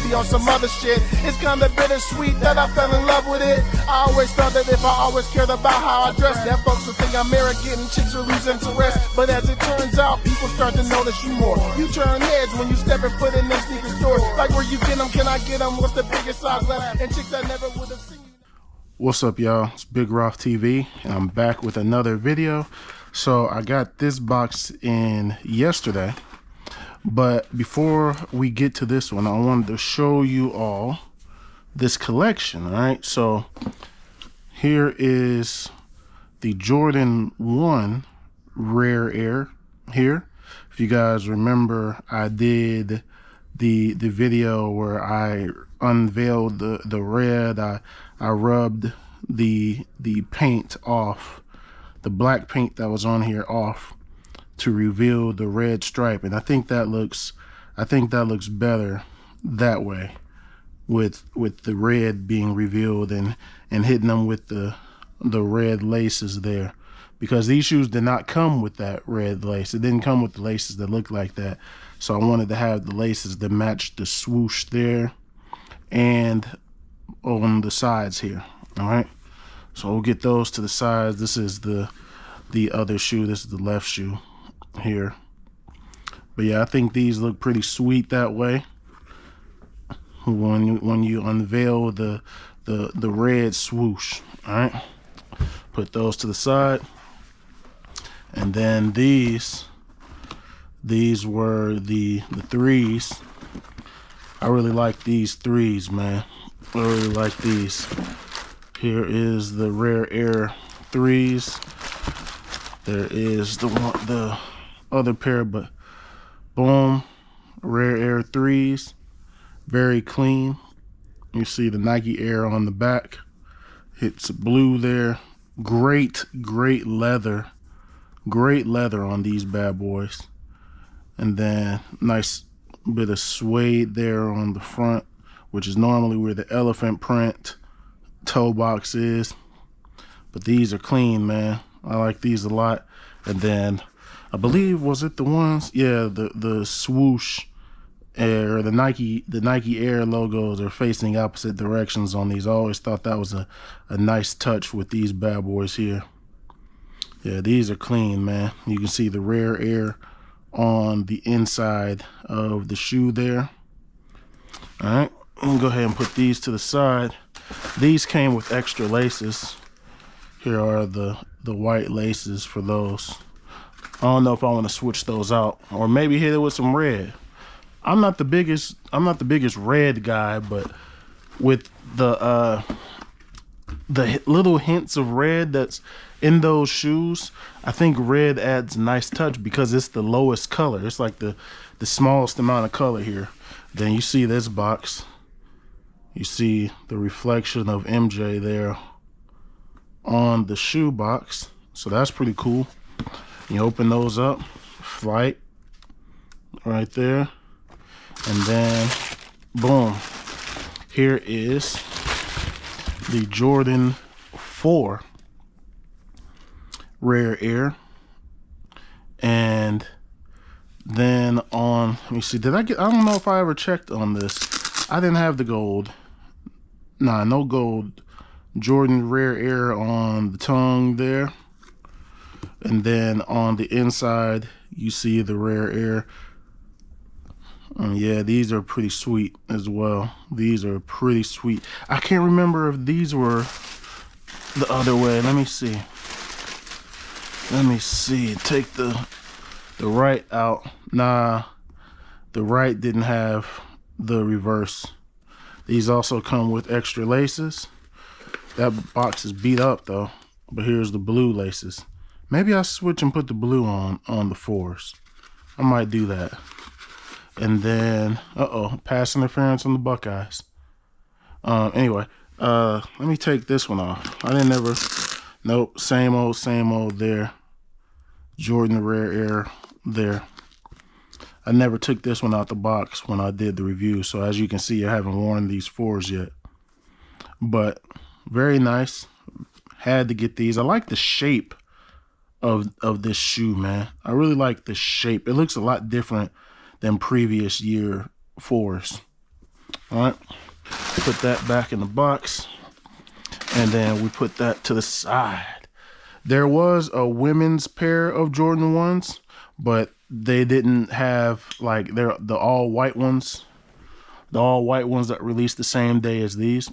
be on some other shit. It's kinda bittersweet that I fell in love with it. I always thought that if I always cared about how I dress, that folks would think I'm arrogant and chicks would lose interest. But as it turns out, people start to notice you more. You turn heads when you step foot in them sneaker stores. Like where you get them, can I get them? What's the biggest size left? And chicks that never would have seen you. What's up, y'all? It's Big Roth TV, and I'm back with another video. So I got this box in yesterday, but before we get to this one, I wanted to show you all this collection. All right, so here is the Jordan 1 Rare Air here. If you guys remember, I did the video where I unveiled the red. I rubbed the paint off, the black paint that was on here off, to reveal the red stripe, and I think that looks better that way, with the red being revealed and hitting them with the red laces there, because these shoes did not come with that red lace. It didn't come with the laces that look like that, so I wanted to have the laces that match the swoosh there and on the sides here. All right, so we'll get those to the sides. This is the other shoe. This is the left shoe here. But yeah, I think these look pretty sweet that way when you unveil the red swoosh. All right, put those to the side. And then these were the threes. I really like these threes, man. I really like these. Here is the Rare Air threes. There is the other pair, but boom, Rare Air threes. Very clean. You see the Nike Air on the back. It's blue there. Great leather. Great leather on these bad boys. And then nice bit of suede there on the front, which is normally where the elephant print toe box is. But these are clean, man. I like these a lot. And then I believe, was it the ones? Yeah, the swoosh Air, the Nike Air logos are facing opposite directions on these. I always thought that was a nice touch with these bad boys here. Yeah, these are clean, man. You can see the Rare Air on the inside of the shoe there. All right, I'm gonna go ahead and put these to the side. These came with extra laces. Here are the white laces for those. I don't know if I want to switch those out, or maybe hit it with some red. I'm not the biggest red guy, but with the little hints of red that's in those shoes, I think red adds a nice touch because it's the lowest color. It's like the smallest amount of color here. Then you see this box. You see the reflection of MJ there on the shoe box. So that's pretty cool. You open those up, Flight right there. And then boom, here is the Jordan 4 Rare Air. And then on, let me see, I don't know if I ever checked on this. I didn't have the gold. Nah, no gold. Jordan Rare Air on the tongue there. And then on the inside, you see the Rare Air. Yeah, these are pretty sweet as well. These are pretty sweet. I can't remember if these were the other way. Let me see. Take the right out. Nah, the right didn't have the reverse. These also come with extra laces. That box is beat up though, but here's the blue laces. Maybe I'll switch and put the blue on the 4s. I might do that. And then, pass interference on the Buckeyes. Anyway, let me take this one off. Nope, same old there. Jordan Rare Air there. I never took this one out the box when I did the review. So as you can see, I haven't worn these 4s yet. But very nice. Had to get these. I like the shape of this shoe, man. I really like the shape. It looks a lot different than previous year 4s. All right, put that back in the box, and then we put that to the side. There was a women's pair of Jordan 1s, but they didn't have, like, they're the all white ones. The all white ones that released the same day as these.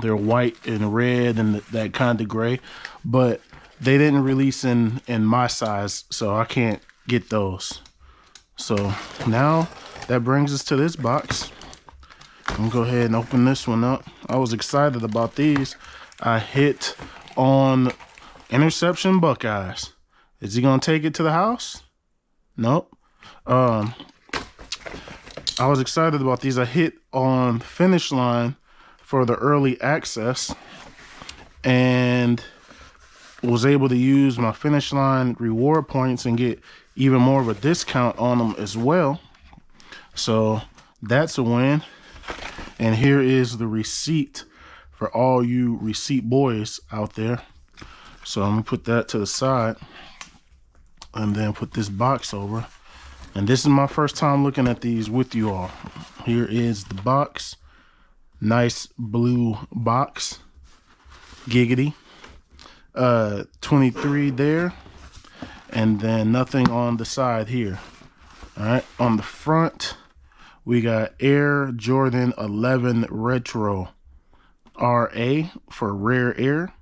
They're white and red and that kind of gray, but they didn't release in my size, so I can't get those. So now that brings us to this box. I'm gonna go ahead and open this one up. I was excited about these. I hit on Interception Buckeyes. Is he gonna take it to the house? Nope. I was excited about these. I hit on Finish Line for the early access and was able to use my Finish Line reward points and get even more of a discount on them as well. So that's a win. And here is the receipt for all you receipt boys out there. So I'm gonna put that to the side and then put this box over. And this is my first time looking at these with you all. Here is the box. Nice blue box. Giggity. 23 there. And then nothing on the side here. All right, on the front, we got Air Jordan 11 Retro RA for Rare Air.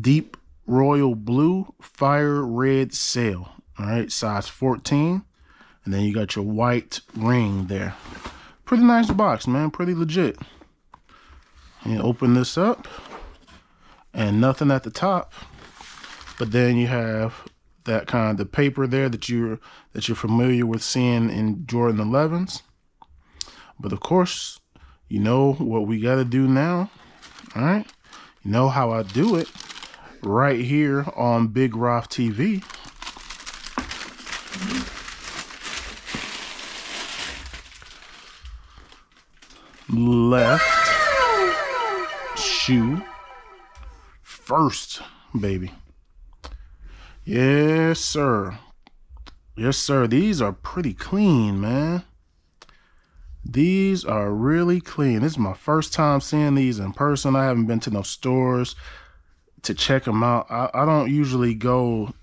Deep Royal Blue Fire Red Sail. All right, size 14. And then you got your white ring there. Pretty nice box, man. Pretty legit. You open this up and nothing at the top. But then you have that kind of paper there that you're familiar with seeing in Jordan 11s. But of course, you know what we got to do now. All right. You know how I do it right here on Big Roth TV. Left shoe first, baby. Yes, sir. Yes, sir. These are pretty clean, man. These are really clean. This is my first time seeing these in person. I haven't been to no stores to check them out. I don't usually go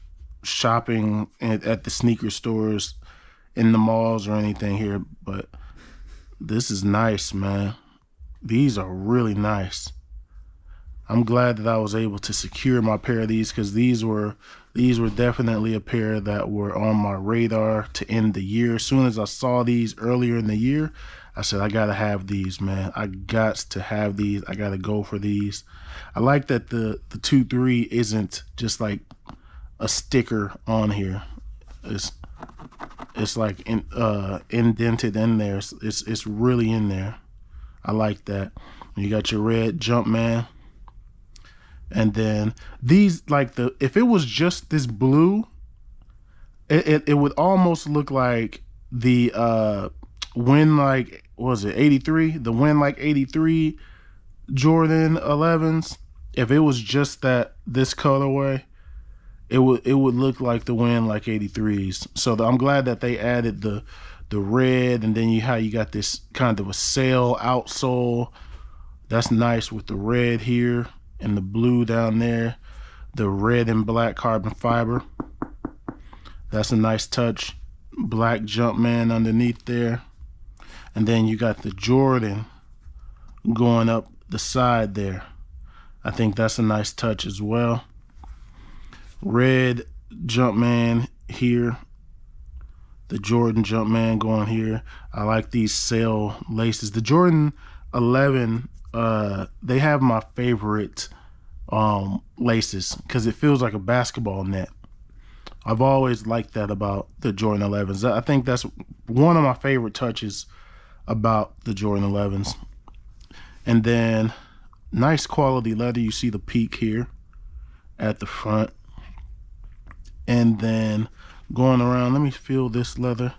shopping at the sneaker stores in the malls or anything here, but this is nice, man. These are really nice. I'm glad that I was able to secure my pair of these because these were definitely a pair that were on my radar to end the year. As soon as I saw these earlier in the year, I said, I gotta have these, man. I got to have these. I gotta go for these. I like that the 2-3 isn't just like a sticker on here. It's like indented in there. It's really in there. I like that. You got your red Jumpman. And then these, like, if it was just this blue, it would almost look like the Win Like, what was it, 83? The Win Like 83 Jordan 11s. If it was just this colorway, it would look like the Win Like 83s. So I'm glad that they added the red, and then you got this kind of a sail outsole. That's nice with the red here. And the blue down there, the red and black carbon fiber. That's a nice touch. Black Jumpman underneath there. And then you got the Jordan going up the side there. I think that's a nice touch as well. Red Jumpman here. The Jordan Jumpman going here. I like these sail laces. The Jordan 11, they have my favorite laces because it feels like a basketball net. I've always liked that about the Jordan 11s. I think that's one of my favorite touches about the Jordan 11s. And then nice quality leather. You see the peak here at the front. And then going around, let me feel this leather.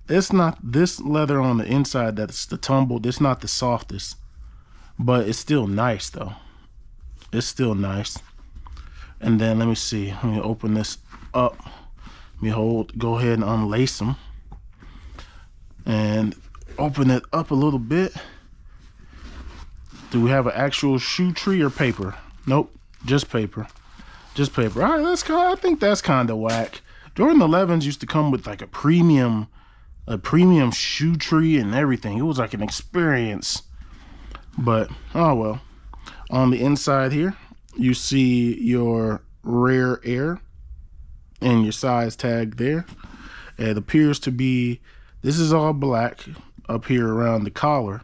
It's not this leather on the inside that's the tumbled. It's not the softest. But it's still nice though. It's still nice. And then let me see. Let me open this up. Let me go ahead and unlace them. And open it up a little bit. Do we have an actual shoe tree or paper? Nope, just paper. Just paper. All right, I think that's kind of whack. Jordan 11s used to come with like a premium shoe tree and everything. It was like an experience. But oh well. On the inside here, you see your Rare Air and your size tag there. It appears to be, this is all black up here around the collar,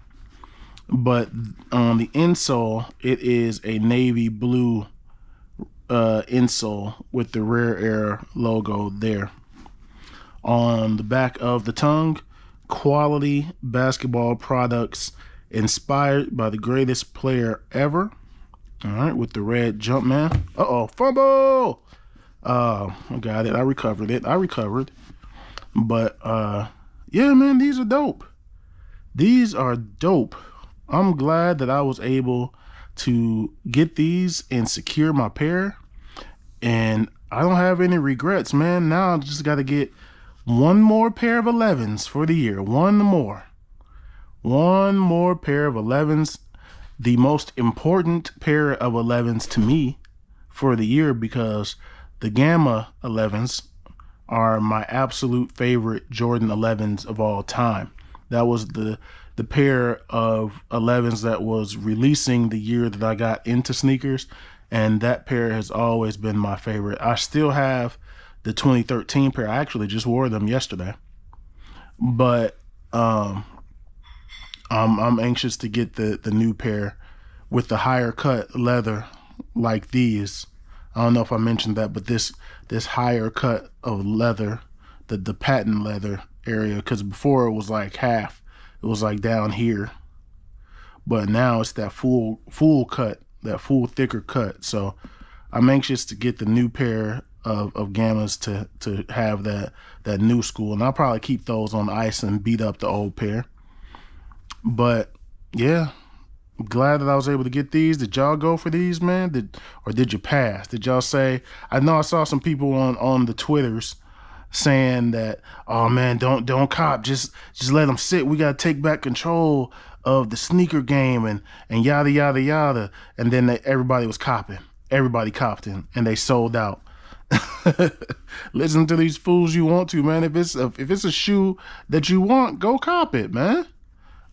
but on the insole it is a navy blue insole with the Rare Air logo there. On the back of the tongue, quality basketball products inspired by the greatest player ever. All right, with the red Jumpman. Uh-oh, fumble! I got it. I recovered. But yeah, man, these are dope. These are dope. I'm glad that I was able to get these and secure my pair. And I don't have any regrets, man. Now I just got to get one more pair of 11s for the year. One more pair of 11s. The most important pair of 11s to me for the year, because the Gamma 11s are my absolute favorite Jordan 11s of all time. That was the pair of 11s that was releasing the year that I got into sneakers, and that pair has always been my favorite. I still have the 2013 pair. I actually just wore them yesterday, but I'm anxious to get the new pair with the higher cut leather like these. I don't know if I mentioned that, but this higher cut of leather, the patent leather area, because before it was like half, it was like down here, but now it's that full cut, that full thicker cut. So I'm anxious to get the new pair of Gammas to have that new school, and I'll probably keep those on ice and beat up the old pair. But yeah, I'm glad that I was able to get these. Did y'all go for these, man? Or did you pass? Did y'all say? I know I saw some people on the Twitters saying that, oh man, don't cop, just let them sit. We gotta take back control of the sneaker game and yada yada yada. And then everybody was copping. Everybody copped in, and they sold out. Listen to these fools you want to, man. If it's a shoe that you want, go cop it, man.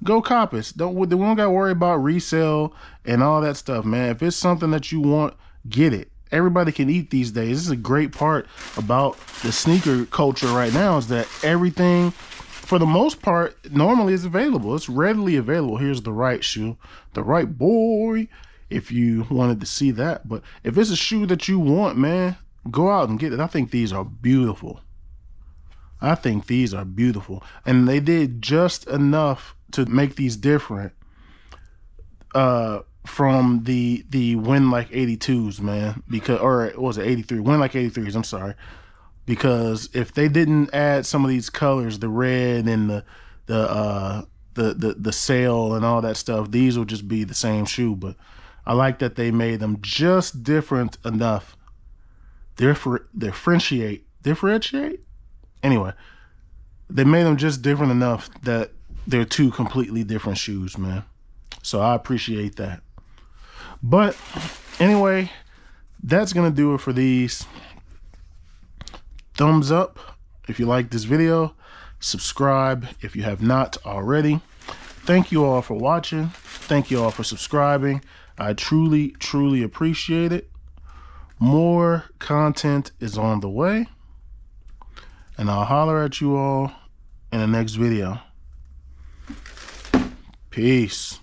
Go cop it. We don't gotta worry about resale and all that stuff, man. If it's something that you want, get it. Everybody can eat these days. This is a great part about the sneaker culture right now, is that everything, for the most part, normally is available. It's readily available. Here's the right shoe, the right boy, if you wanted to see that. But if it's a shoe that you want, man, go out and get it. I think these are beautiful. And they did just enough to make these different from the Win Like 82s, man, because, or was it 83? Win Like 83s, I'm sorry. Because if they didn't add some of these colors, the red and the sail and all that stuff, these would just be the same shoe. But I like that they made them just different enough. Differentiate? Anyway, they made them just different enough that they're two completely different shoes, man. So I appreciate that. But anyway, that's gonna do it for these. Thumbs up if you like this video. Subscribe if you have not already. Thank you all for watching. Thank you all for subscribing. I truly, truly appreciate it. More content is on the way, and I'll holler at you all in the next video. Peace.